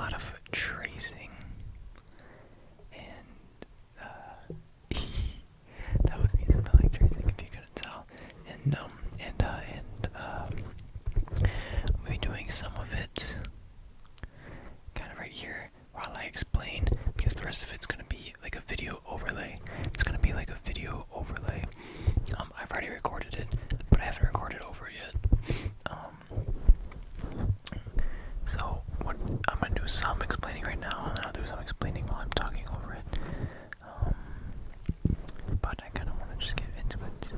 lot of tracing, and that was me spelling tracing if you couldn't tell. And I'm gonna be doing some of it kind of right here while I explain, because the rest of it's gonna be like a video overlay. It's gonna be like a video overlay. I've already recorded it, but I haven't recorded over it yet. So what I'm gonna do some explaining right now, and then I'll do some explaining while I'm talking over it. But I kind of want to just get into it.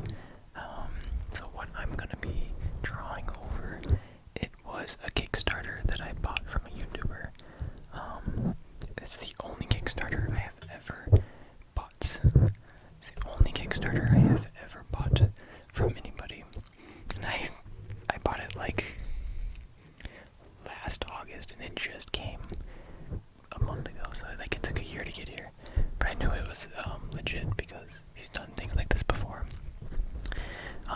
So what I'm gonna be drawing over, it was a Kickstarter that I bought from a YouTuber. It's the only Kickstarter I have ever bought. It's the only Kickstarter I have ever bought from anybody. And I bought it like last August, and it just came a month ago, so like it took a year to get here. But I knew it was legit because he's done things like this before.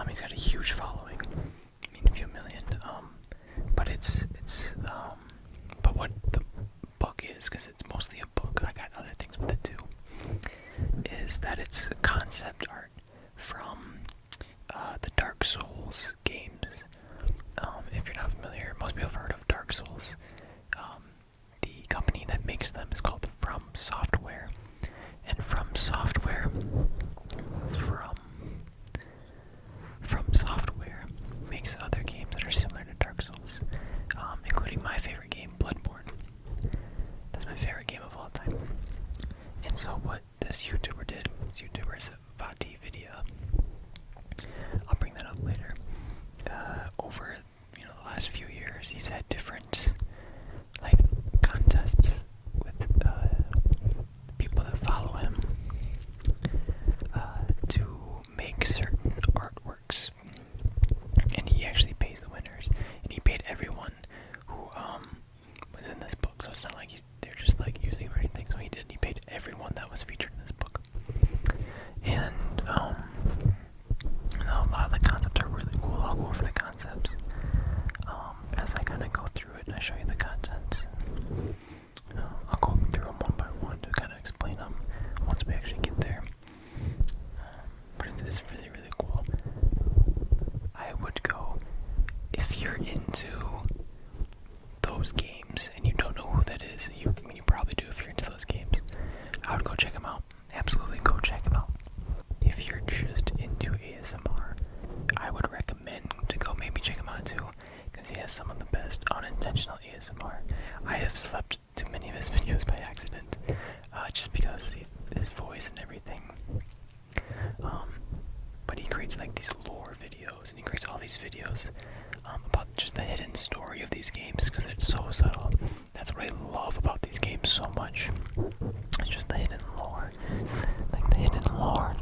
He's got a huge following. I mean, a few million. But but what the book is, because it's mostly a book, I got other things with it too, is that it's concept art from the Dark Souls games. If you're not familiar, most people have heard of Dark Souls. The company that makes them is called From Software, and From Software makes other games that are similar to Dark Souls, including my favorite game, Bloodborne. That's my favorite game of all time. And so what this YouTuber did, this YouTuber is Vaatividya. I'll bring that up later. Over the last few years, he's had different like contests with people that follow him to make certain artworks, and he actually pays the winners, and he paid everyone who was in this book. So it's not like they're just like using it for anything. So he paid everyone that was featured in this book, and a lot of the concepts are really cool. I'll go over the concepts as I kind of go through it, and I show you the content. I'll go through them one by one to kind of explain them once we actually get there. But it's really, really cool. I would go, if you're into those games and you don't know who that is, you probably do if you're into those games, I would go check him out. Absolutely go check him out. If you're just into ASMR, I would recommend to go maybe check him out too, because he has some of the best unintentional ASMR. I have slept to many of his videos by accident, just because his voice and everything. But he creates like these lore videos, and he creates all these videos about just the hidden story of these games, because it's so subtle. That's what I love about these games so much. It's just the hidden lore. Like the hidden lore.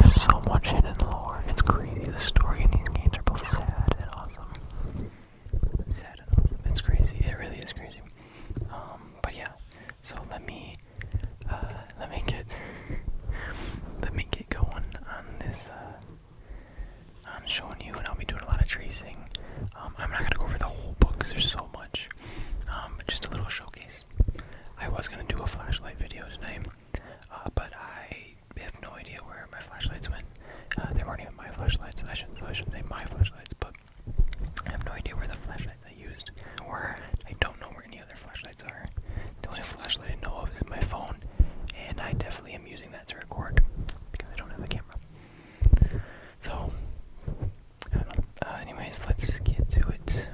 There's so much hidden lore. It's crazy. The story in these games are both sad and awesome. Sad and awesome. It's crazy. It really is crazy. But yeah. So let me get going on this. On showing you, and I'll be doing a lot of tracing. I'm not gonna go over the whole book because there's so much. But just a little showcase. I was gonna do a flashlight video tonight, but I have no idea where my flashlights went. They weren't even my flashlights. I shouldn't say my flashlights, but I have no idea where the flashlights I used were. I don't know where any other flashlights are. The only flashlight I know of is my phone, and I definitely am using that to record because I don't have a camera. So, I don't know. Anyways, let's get to it.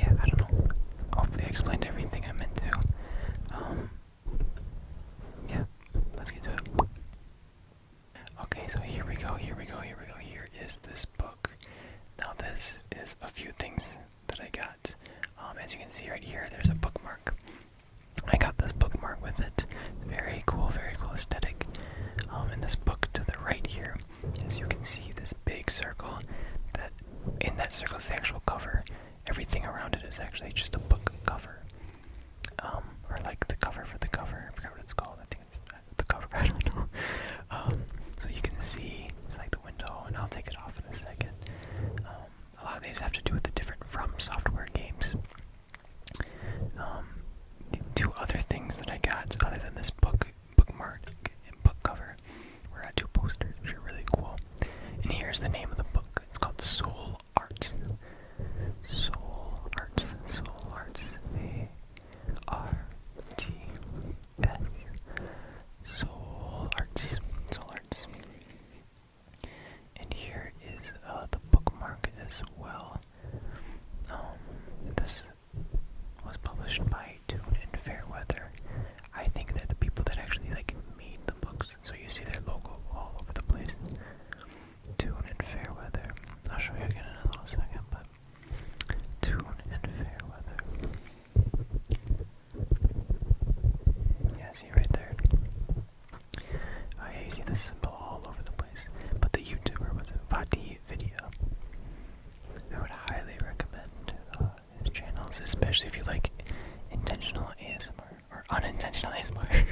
Yeah, I don't know. Hopefully I explained everything I meant to. Yeah, let's get to it. Okay, so here we go. Here is this book. Now this is a few things that I got. As you can see right here, there's a bookmark. I got this bookmark with it. Very cool aesthetic. And this book to the right here, as you can see, this big circle. In that circle is the actual cover. Everything around it is actually just a book cover. Or like the cover for the cover. I forgot what it's called. I think it's the cover. I don't know. So you can see, it's like the window, and I'll these have to do with the different From Software games. The two other things that I got, other than this bookmark and book cover, were two posters, which are really cool. And here's the name of the book. It's called Soul Arts. Soul Arts. Soul Arts. A-R-T-S. Soul Arts. Soul Arts. And here is the bookmark as well. This was published by Toon and Fairweather. I think they're the people that actually made the books. So you see their logo all over the place. Toon and Fairweather. I'll show you again in a little second, but Toon and Fairweather. Yeah, see right there. Oh yeah, you see the symbol all over the place. But the YouTuber was Vaatividya. I would highly recommend his channels, especially if you like intentional ASMR or unintentional ASMR.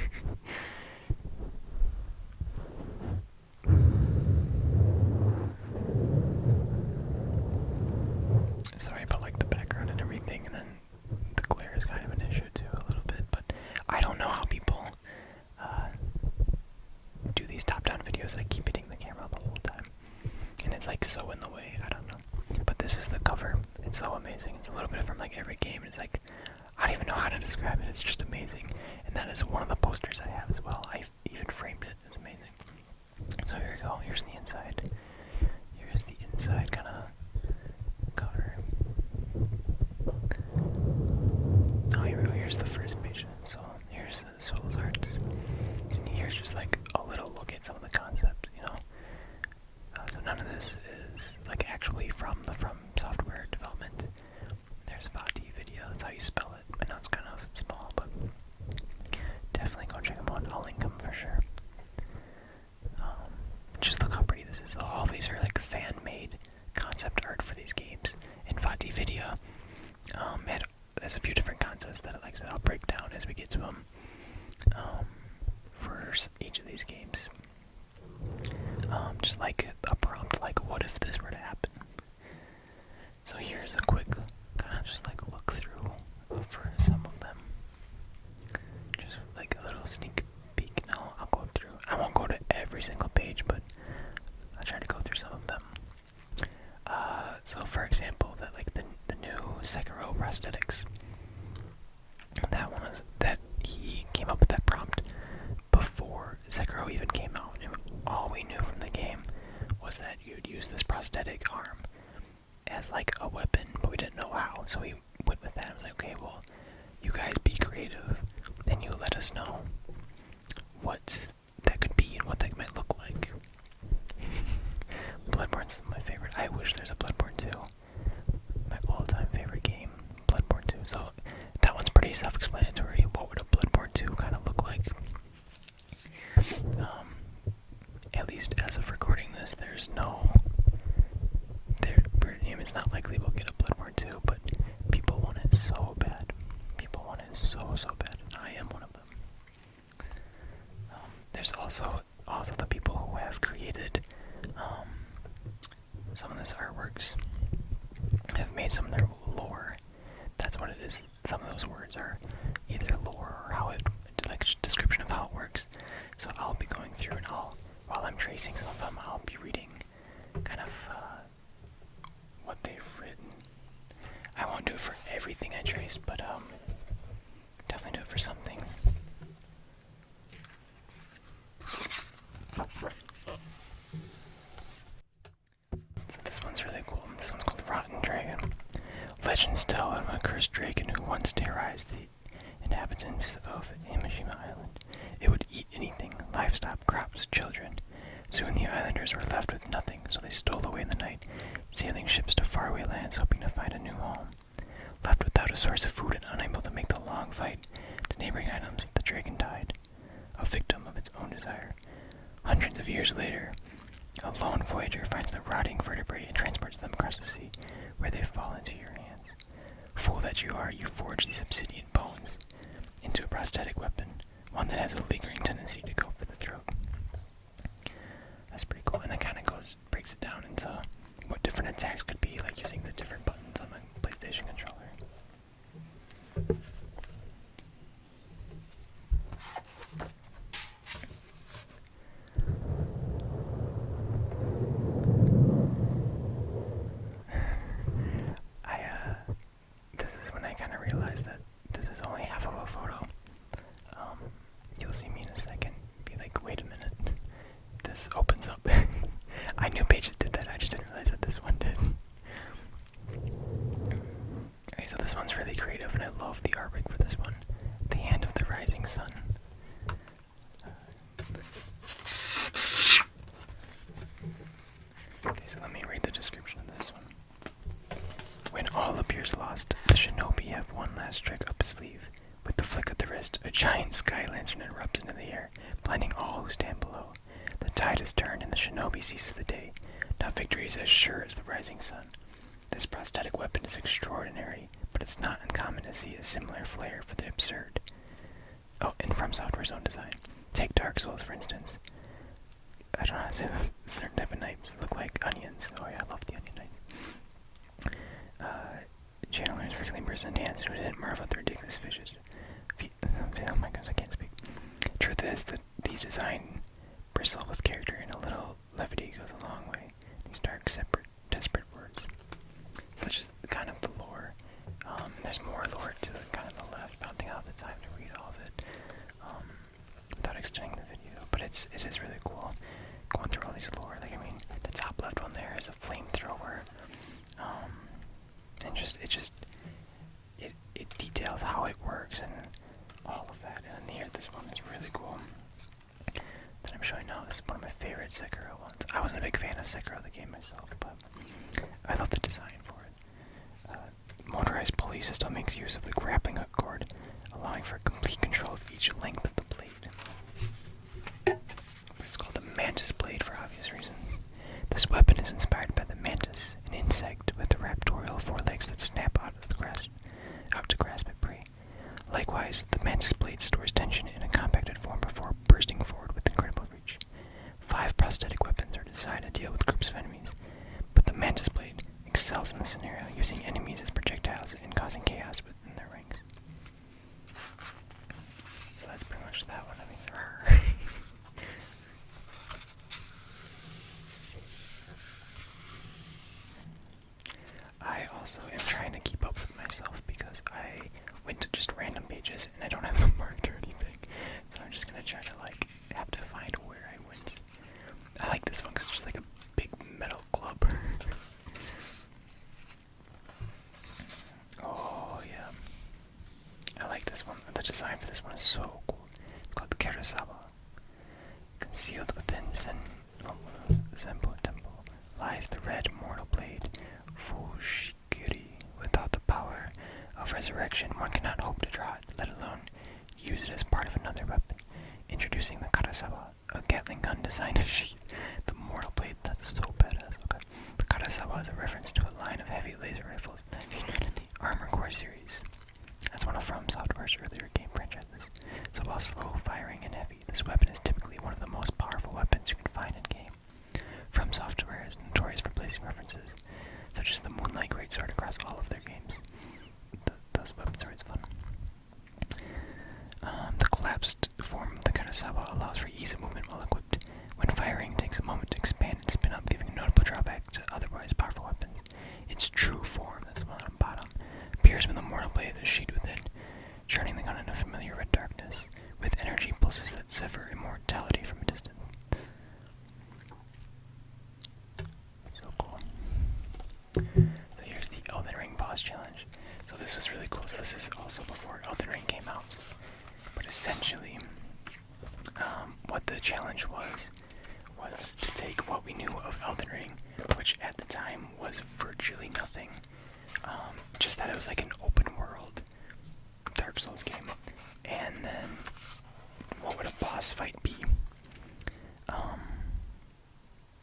Sorry about the background and everything, and then the glare is kind of an issue too a little bit, but I don't know how people do these top-down videos. I keep hitting the camera the whole time, and it's so in the way. I don't know, but this is the cover. It's so amazing. It's a little bit from every game. It's I don't even know how to describe it. It's just amazing, and that is one of the posters I have as well. I even framed it. It's amazing. So here we go. Here's the inside. Here's the inside kind of cover. Oh, here we go. Here's the first page. So here's the Soul Arts, and here's just a little look at some of the concept. So none of this is actually from the From Software development. There's Vaatividya. That's how you spell it. I know it's kind of small, but definitely go check them out. I'll link them for sure. Just look how pretty this is. All these are fan-made concept art for these games. And Vaatividya there's a few different concepts that I'll break down as we get to them for each of these games. Just a prompt, what if this were to happen? So here's a quick kind of just look through for some of them. Just a little sneak peek. No, I'll go through. I won't go to every single page, but I'll try to go through some of them. So for example, that the new Sekiro prosthetics. That one was that he came up with that prompt before Sekiro even came out, and all we knew from the game was that you'd use this prosthetic arm as a weapon, but we didn't know how. So we went with that. I was okay, well, you guys be creative, and you let us know what that could be and what that might look like. Bloodborne's my favorite. I wish there's a Bloodborne 2. My all-time favorite game, Bloodborne 2. So that one's pretty self-explanatory. What would a Bloodborne 2 kind of look like? At least as of recording this, it's not likely we'll get a Bloodborne 2, but people want it so bad. People want it so bad, and I am one of them. There's also the people who have created some of this artworks, have made some of their lore. That's what it is. Some of those words are either lore or how it, description of how it works. So I'll be going through and while I'm tracing some of them, I'll be reading kind of what they've written. I won't do it for everything I traced, but definitely do it for some things. So this one's really cool. This one's called Rotten Dragon. Legends tell of a cursed dragon who once terrorized the inhabitants of Imishima Island. It would eat anything, livestock, crops, children. Soon the islanders were left with nothing, so they stole away in the night, sailing ships to faraway lands hoping to find a new home. Left without a source of food and unable to make the long fight to neighboring items, the dragon died, a victim of its own desire. Hundreds of years later, a lone voyager finds the rotting vertebrae and transports them across the sea, where they fall into your hands. Fool that you are, you forge these obsidian bones into a prosthetic weapon, one that has a lingering tendency to go for the throat. That's pretty cool, and that kind of breaks it down into what different attacks could be, using the different Okay, so let me read the description of this one. When all appears lost, the shinobi have one last trick up his sleeve. With the flick of the wrist, a giant sky lantern erupts into the air, blinding all who stand below. The tide is turned and the shinobi seizes the day. Now victory is as sure as the rising sun. This prosthetic weapon is extraordinary, but it's not uncommon to see a similar flair for the absurd. Oh, and from Software's own design. Take Dark Souls, for instance. I don't know how to say this. Certain type of knives look like onions. Oh yeah, I love the onion knives. Channelers frequently burst in hands who didn't marvel at the ridiculous fishes. Oh my gosh, I can't speak. Truth is that these design bristle with character, and a little levity goes a long way. These dark, separate, desperate words. So that's just kind of the lore. There's more lore to the kind of the left, but I don't think I'll have the time to read all of it without extending the video. But it is really cool going through all these lore. Like, I mean, the top left one there is a flamethrower. And it details how it works and all of that. And then here, this one is really cool that I'm showing now. This is one of my favorite Sekiro ones. I wasn't a big fan of Sekiro, the game myself, but I love the design for it. Motorized pulley system makes use of the grappling hook cord, allowing for complete control of each length of the blade. But it's called the Mantis Blade for obvious reasons. This weapon is inspired by the mantis, an insect with the raptorial forelegs that snap out to grasp at prey. Likewise, the Mantis Blade stores tension in a compacted form before bursting forward with incredible reach. 5 prosthetic weapons are designed to deal with groups of enemies, but the Mantis Blade excels in this scenario, using enemies as projectiles and causing chaos within their ranks. So that's pretty much that one. I mean, I also am trying to keep up with myself because I went to just random pages and I don't have them marked or anything. So I'm just gonna try to have to find where I went. I like this one because it's just like a big metal club. Oh yeah. I like this one. The design for this one is so cool. It's called the Karasawa. Concealed within Zenpo Temple lies the red mortal blade, Fushigiri. Without the power of resurrection, one cannot hope to draw it, let alone use it as part of another weapon. Introducing the Karasawa, a Gatling gun designed to sheath the mortal blade. That's so badass. Okay. The Karasawa is a reference to a line of heavy laser rifles featured in the Armor Core series. That's one of From Software's earlier game franchises. So while slow firing and heavy, this weapon is typically one of the most powerful weapons you can find in game. From Software is notorious for placing references, such as the Moonlight Greatsword, across all of their games. Those weapons are always fun. The collapsed form of the Karasawa allows for ease of movement while equipped. When firing, it takes a moment to expand and spin up, giving a notable drawback to otherwise powerful weapons. Its true form, this one on the bottom, appears when the mortal blade is sheathed within, churning the gun in a familiar red darkness, with energy pulses that sever immortality from a distance. That's so cool. So here's the Elden Ring boss challenge. So this was really cool. So this is also before Elden Ring came out. But essentially, what the challenge was to take what we knew of Elden Ring, which at the time was virtually nothing, just that it was like an open world Dark Souls game, and then what would a boss fight be?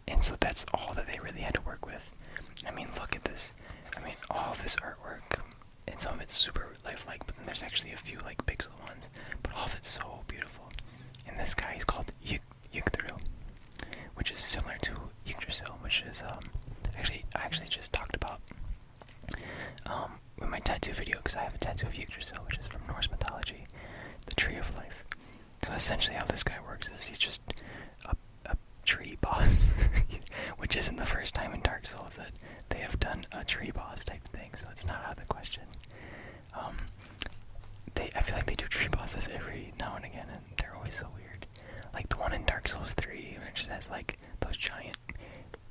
And so that's all that they really had to work with. I mean, look at this. I mean, all of this artwork, and some of it's super lifelike, but then there's actually a few like pixel ones, but all of it's so beautiful. And this guy is called Yggdrasil, which is similar to Yggdrasil, which is I actually just talked about in my tattoo video, because I have a tattoo of Yggdrasil, which is from Norse mythology, the Tree of Life. So essentially how this guy works is he's just a tree boss, which isn't the first time in Dark Souls that they have done a tree boss type thing, so it's not out of the question. I feel like they do tree bosses every now and again, and they're always so weird. Like the one in Dark Souls 3, which has like those giant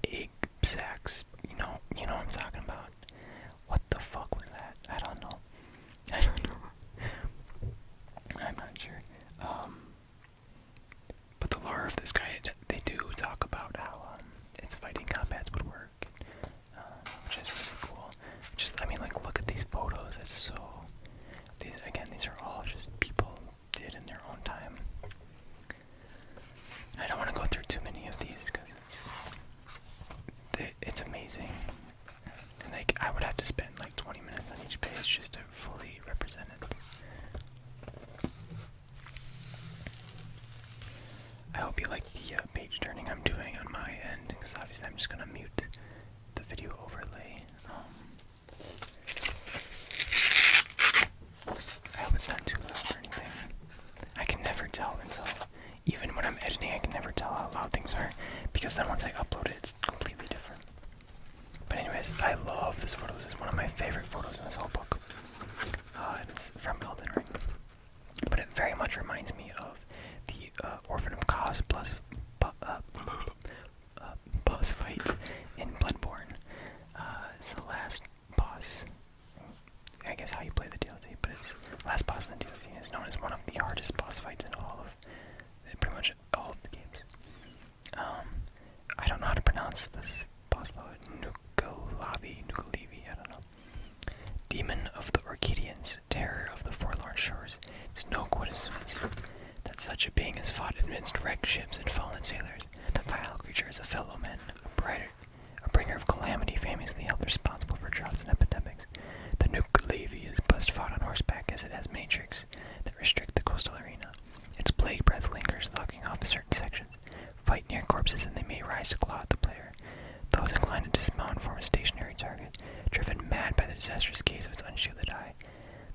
egg sacks. You know what I'm talking about. What the fuck was that? I don't know. I'm not sure. But the lore of this guy, they do talk about how its fighting combats would it's amazing. And like, I would have to spend like 20 minutes on each page just to fully represent it. I hope you like the page turning I'm doing on my end, because obviously I'm just gonna mute the video overlay. I hope it's not too loud or anything. I can never tell until, even when I'm editing, I can never tell how loud things are, because then once I upload it, it's completely different. But anyways, I love this photo. This is one of my favorite photos in this whole book. It's from Elden Ring. But it very much reminds me of the Orphan of Cos plus boss fight in Bloodborne. It's the last boss. I guess how you play the DLC, but it's last boss in the DLC. Is known as one of the hardest boss fights in all of, pretty much all of the games. I don't know how to pronounce this boss though. Nukalavi, I don't know. Demon of the Orchidians, terror of the forlorn shores. It's no coincidence that such a being has fought amidst wrecked ships and fallen sailors. The vile creature is a fellow man, a bringer of calamity, famously held responsible for droughts and epidemics. The Nukalavi is best fought on horseback, as it has many tricks that restrict the coastal arena. Its plague breath lingers, locking off certain sections. Fight near corpses and they may rise to claw at the player. Those inclined to dismount form a stationary target, driven mad by the disastrous gaze of its unshielded eye.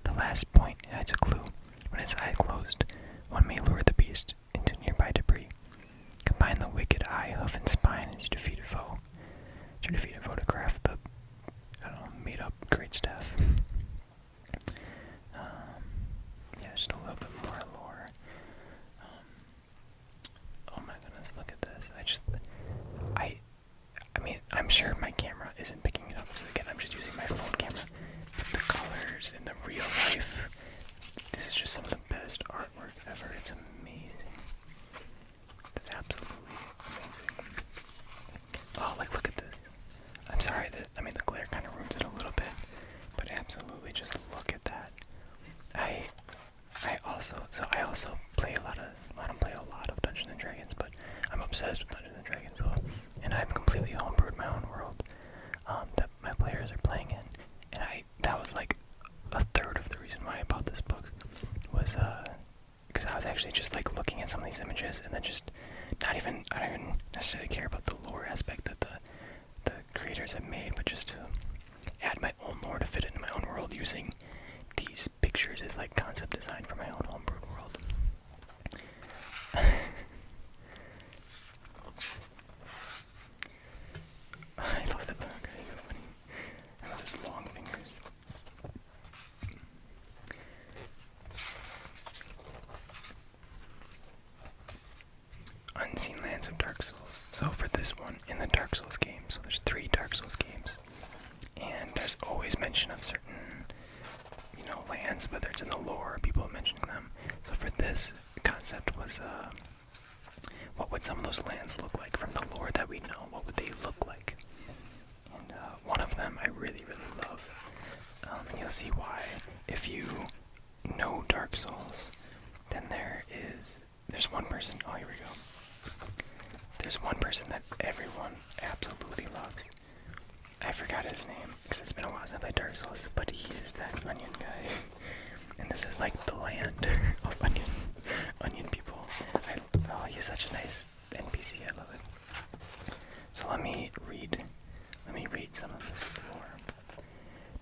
The last point hides a clue. When its eye closed, one may lure the beast into nearby debris. Combine the wicked eye, hoof, and spine as you defeat a foe. To defeat a foe to craft the, made-up great staff. Yeah, just a little bit more lore. Oh my goodness, look at this. I mean, I'm sure my camera isn't picking it up, because again, I'm just using my phone camera. But the colors in the real life, this is just some of the best artwork ever. It's amazing. It's absolutely amazing. Oh, like, look at this. I'm sorry that, the glare kind of ruins it a little bit, but absolutely just look at that. I also play a lot of Dungeons and Dragons, but I'm obsessed with Dungeons and Dragons, so, and I've completely homebrewed my own world that my players are playing in, and that was like a third of the reason why I bought this book, was because I was actually just like looking at some of these images and then just I don't even necessarily care about the lore aspect that the creators have made, but just to add my own lore to fit into my own world using these pictures as like concept design for my own homebrewed world. I love that little guy, it's so funny. I love his long fingers. Unseen Lands of Dark Souls. So for this one, in the Dark Souls game, so there's 3 Dark Souls games, and there's always mention of certain, lands, whether it's in the lore or people mentioning them. So for this concept was, what would some of those lands look like from the lore that we know? What would they look like? And one of them I really, really love, and you'll see why. If you know Dark Souls, then there's one person, oh, here we go. There's one person that everyone absolutely loves. I forgot his name, because it's been a while since I played Dark Souls, but he is that onion guy. And this is like the land of onion people. He's such a nice NPC, I love it. So let me read some of this lore.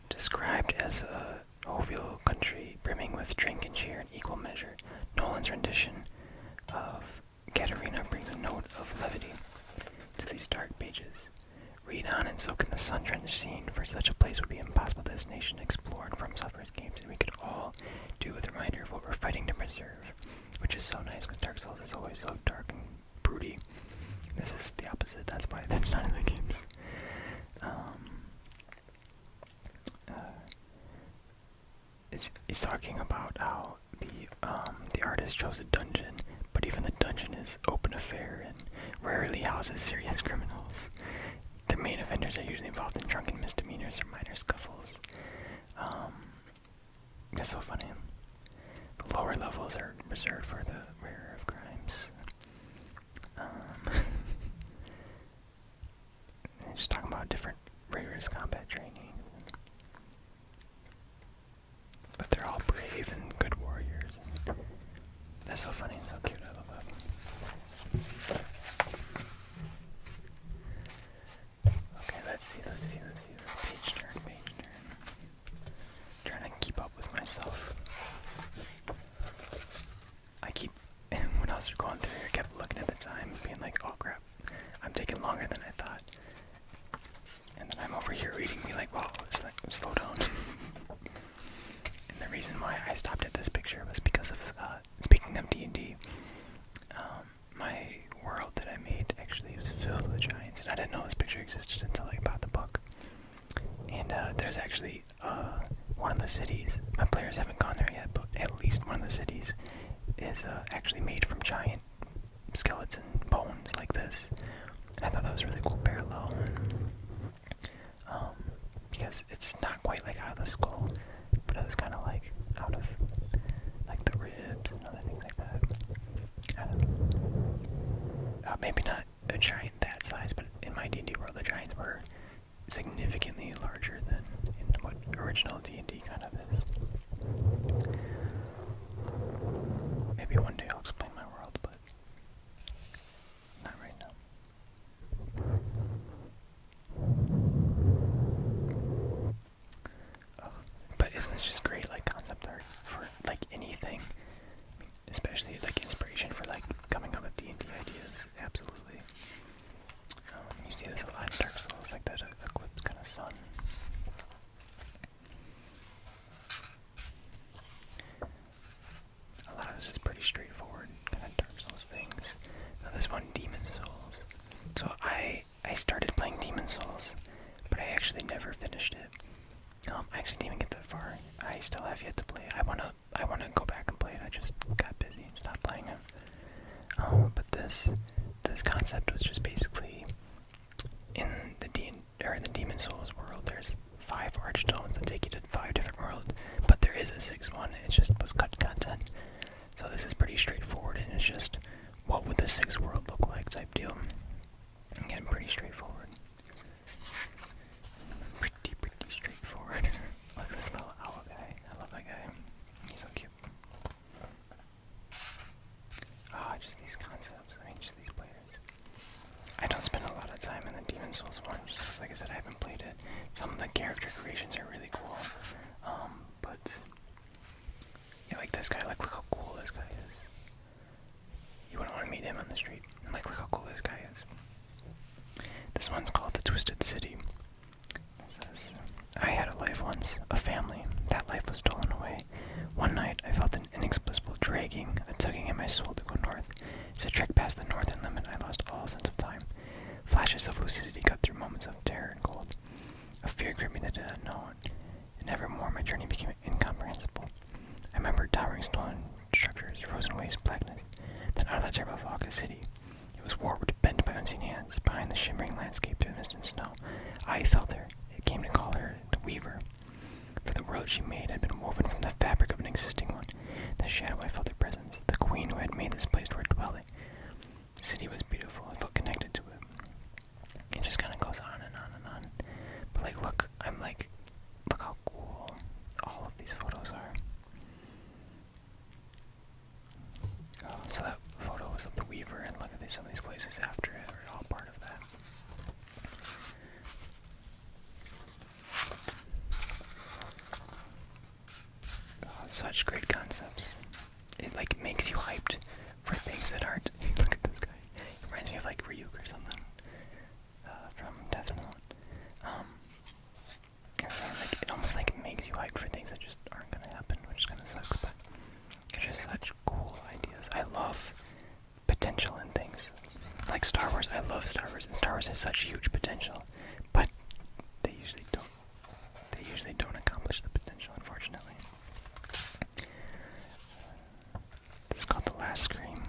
Described as a jovial country brimming with drink and cheer in equal measure, Nolan's rendition of Katarina brings a note of levity to these dark pages. Read on and soak in the sun-drenched scene, for such a place would be an impossible destination explored from Software's games, and we could all do with a reminder of what we're fighting to preserve, which is so nice, because Dark Souls is always so dark and broody. This is the opposite, that's why that's not in the games. It's talking about how the artist chose a dungeon, but even the dungeon is open affair and rarely houses serious criminals. The main offenders are usually involved in drunken misdemeanors or minor scuffles. That's so funny. The lower levels are reserved for the rarer of crimes. just talking about different rigorous combat training. But they're all brave and good warriors. That's so funny and so cute. I love that. Okay, let's see. Page turn. Trying to keep up with myself. When I was going through here, I kept looking at the time and being like, oh crap, I'm taking longer than I thought. And then I'm over here reading, be like, whoa, it's like, slow down. And the reason why I stopped at this picture was because of, speaking of D&D, my world that I made actually was filled with giants, and I didn't know this picture existed until I bought the book. And there's actually one of the cities, my players haven't gone there yet, but at least one of the cities is actually made from giant skeleton bones like this. And I thought that was a really cool parallel. Because it's not quite like out of the skull, but it was kind of like out of like the ribs and other things like that. I don't know. Maybe not a giant that size, but in my D&D world, the giants were significantly larger than in what original D&D kind of is. Maybe one day I'll explain my world, but not right now. But isn't this just great, like, concept art for, like, anything? I mean, especially, like, inspiration for, like, coming up with D&D ideas. Absolutely. You see this a lot in Dark Souls, like that eclipse kind of sun. A lot of this is pretty straightforward, kind of Dark Souls things. Now this one, Demon Souls. So I started playing Demon Souls, but I actually never finished it. I actually didn't even get that far. I still have yet to play it. I wanna go back and play it. I just got busy and stopped playing it. But this concept was just basically in the Demon Souls world. There's 5 archstones that take you to 5 different worlds, but there is a 6th one. It just was cut content. So this is pretty straightforward, and it's just what would the 6th world look like type deal. Again, pretty straightforward. Pretty straightforward. Look at this little owl guy. I love that guy. He's so cute. Just these concepts. I mean, just these players. I don't spend a lot of time in the Demon Souls one, just because, like I said, I haven't played it. Some of the character creations are really cool. But yeah, like this guy, like look how cool this guy is. You wouldn't want to meet him on the street. And like look how cool this guy is. This one's called the Twisted City. It says, I had a life once, a family. That life was stolen away. One night, I felt an inexplicable dragging, a tugging at my soul to go north. As I trekked past the northern limit, I lost all sense of time. Flashes of lucidity cut through moments of terror and cold. A fear gripped me that I had known, and evermore my journey became incomprehensible. I remembered towering stone structures, frozen waste, blackness. Then out of that terrible fog, a city. It was warped, bent by unseen hands. Behind the shimmering landscape through the mist and snow, I felt her. It came to call her the Weaver. For the world she made had been woven from the fabric of an existing one. The shadow I felt her presence, the queen who had made this place for her dwelling. The city was beautiful. I felt connected to it. It just kind of goes on and on and on. But like, look how cool all of these photos are. So that photo was of the Weaver, and look at some of these places after it are all part of that. Such great concepts. It like makes you hyped for things that aren't. Look at this guy. It reminds me of like Ryuk or something from Death Note. So like it almost like makes you hyped for things that just aren't gonna happen, which kind of sucks. But it's just such cool ideas. I love potential in things. Like Star Wars. I love Star Wars, and Star Wars has such huge potential, but they usually don't. They usually don't accomplish the potential, unfortunately. This is called The Last Scream.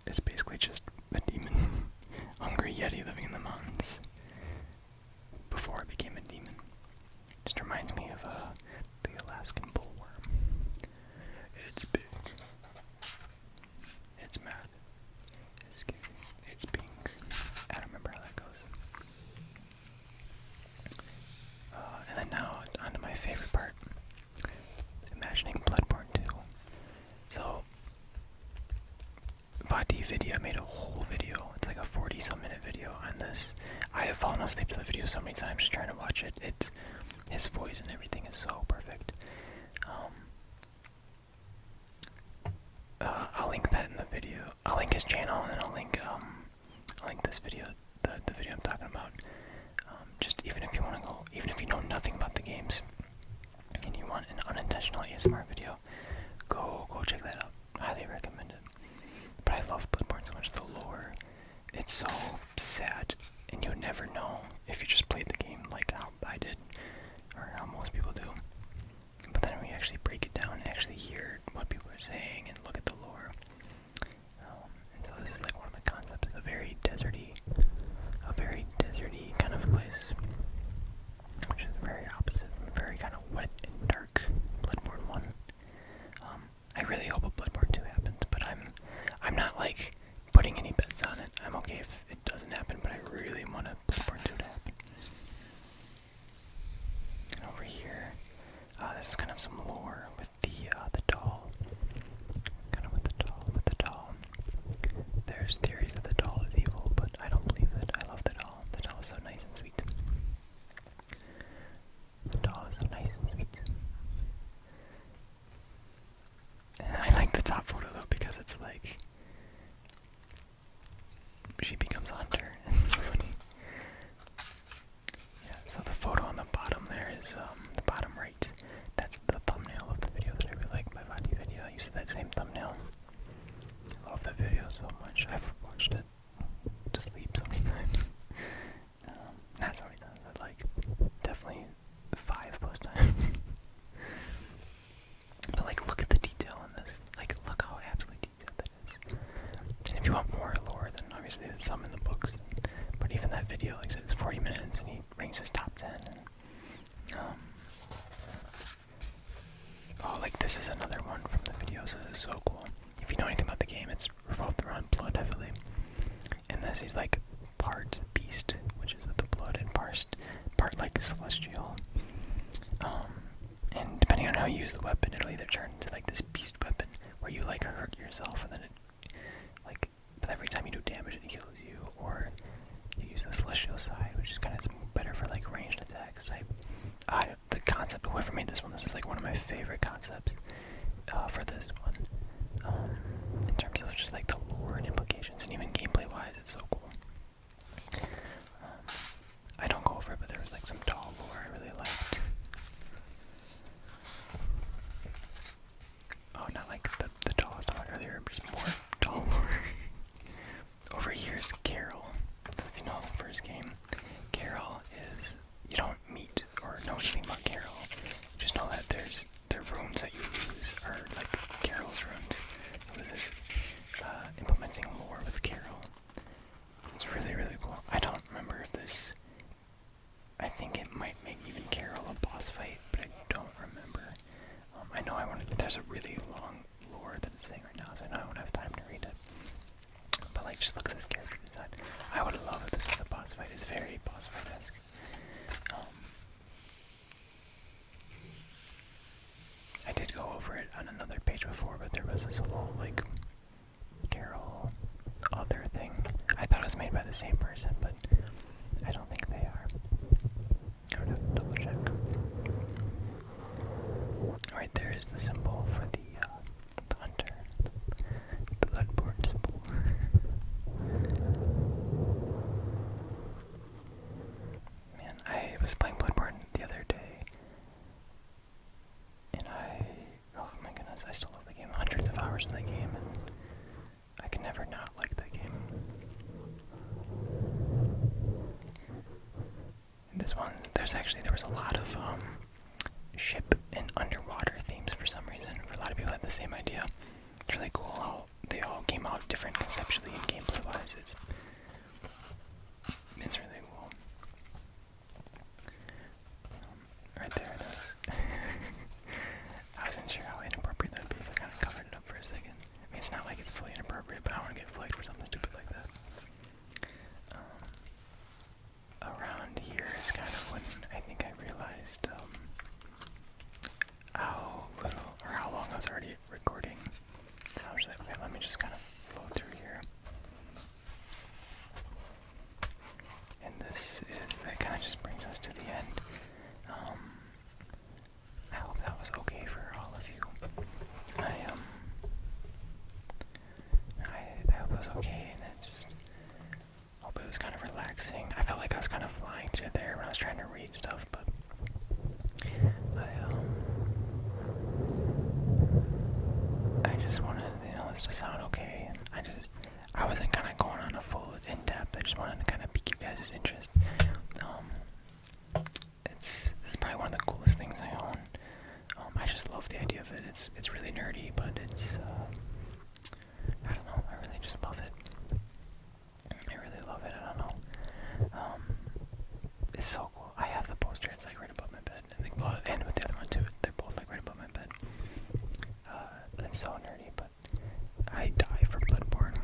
It's basically just a demon, hungry yeti living in the mountains before it became a demon. Just reminds me of the Alaskan bullworm. It's big. It's mad. It's scary. It's pink. video on this. I have fallen asleep to the video so many times just trying to watch it. His voice and everything is so perfect. I'll link that in the video. I'll link his channel, and I'll link this video, the video I'm talking about. Just even if you want to go, even if you know nothing about the games, and you want an unintentional ASMR video, go check that out. Highly recommend it. But I love Bloodborne so much. The lore, it's so sad, and you would never know if you just played the game like how I did, or how most people do. But then we actually break it down and actually hear what people are saying and look at the lore. And so this is like one of the concepts. It's a very deserty kind of place, which is very opposite from a very kind of wet and dark Bloodborne 1. I really hope a Bloodborne 2 happens, but I'm not like putting any bets on it. I'm okay if it doesn't happen, but I really want a Bloodborne 2 to happen. And over here, there's kind of some lore with the doll. Kind of with the doll. There's theories that the doll is evil, but I don't believe it. I love the doll. The doll is so nice and sweet. The doll is so nice and sweet. And I like the top photo though because it's like she becomes hunter. It's so funny. Yeah, so the photo on the bottom there is the bottom right. That's the thumbnail of the video that I really like by Vaatividya. I used that same thumbnail. I love that video so much. I've watched it to sleep so many times. Not so many times, but like definitely 5+ times. But like, look at the detail in this. Like, look how absolutely detailed that is. And if you want more lore, then obviously there's some in the books. But even that video, like I said, it's 40 minutes, and he ranks his top 10. And, oh, like this is another one from the video, so this is so cool. If you know anything about the game, it's revolved around blood heavily. And this, he's like part beast, which is with the blood, and part like celestial. And depending on how you use the weapon, it'll either turn into like this beast weapon, where you like hurt yourself, and then it, like, but every time you do damage, it kills you, or you use the celestial side, which is kind of better for like ranged attacks. The concept, whoever made this is like one of my favorite concepts for this one. In terms of just like the lore and implications, and even gameplay-wise, it's so cool. I don't go over it, but there was like some doll lore I really liked. Oh, not like the doll I was talking about earlier, but just more doll lore. Over here is Carol. So if you know the first game, Carol is, you don't meet or know anything about Carol. You just know that the runes that you use are like Carol's runes. So this is implementing lore with Carol. It's really, really cool. I don't remember if this, I think it might make even Carol a boss fight, but I don't remember. I know there's a really long lore that it's saying right now, so I know I won't have time to read it. But like, just look at this character design. I would love if this was a boss fight. It's very boss fight-esque. I did go over it on another page before, but there was this whole like Carol other thing. I thought it was made by the same person, but I don't think they are. I would have to double check. Right there is the symbol for the hunter. The Bloodborne symbol. Man, I was playing Bloodborne the other day, and oh my goodness, I still love the game. Hundreds of hours in the game, and I can never not like that game. And this one, there was a lot of ship and underwater themes for some reason. A lot of people had the same idea. It's really cool how they all came out different conceptually and gameplay-wise. It's really cool. Right there, I wasn't sure how inappropriate that would be, so I kind of covered it up for a second. I mean, it's not like it's fully inappropriate, but I don't want to get flagged for something stupid like that. Around here is kind of when I think I realized how little or how long I was already recording. So I was like, okay, let me just kind of flow through here. that kind of just brings us to the end. I hope that was okay for all of you. I hope it was okay, and it just hope it was kind of relaxing. I felt like I was kind of flying through there when I was trying to read stuff, but I just wanted, this to sound okay, and I wasn't kind of going on a full in-depth. I just wanted to kind of pique you guys' interest. This is probably one of the coolest things I own. I just love the idea of it. It's really nerdy, but it's I don't know. I really just love it. I really love it. I don't know. It's so cool. I have the poster. It's like right above my bed. And with the other one too. They're both like right above my bed. It's so nerdy, but I die for Bloodborne.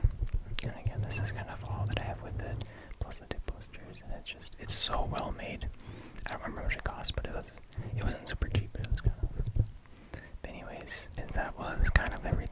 And again, this is kind of all that I have with it, plus the two posters, and it's so well made. I don't remember how much it cost, but it wasn't super cheap. It was kind of. But anyways, that was kind of everything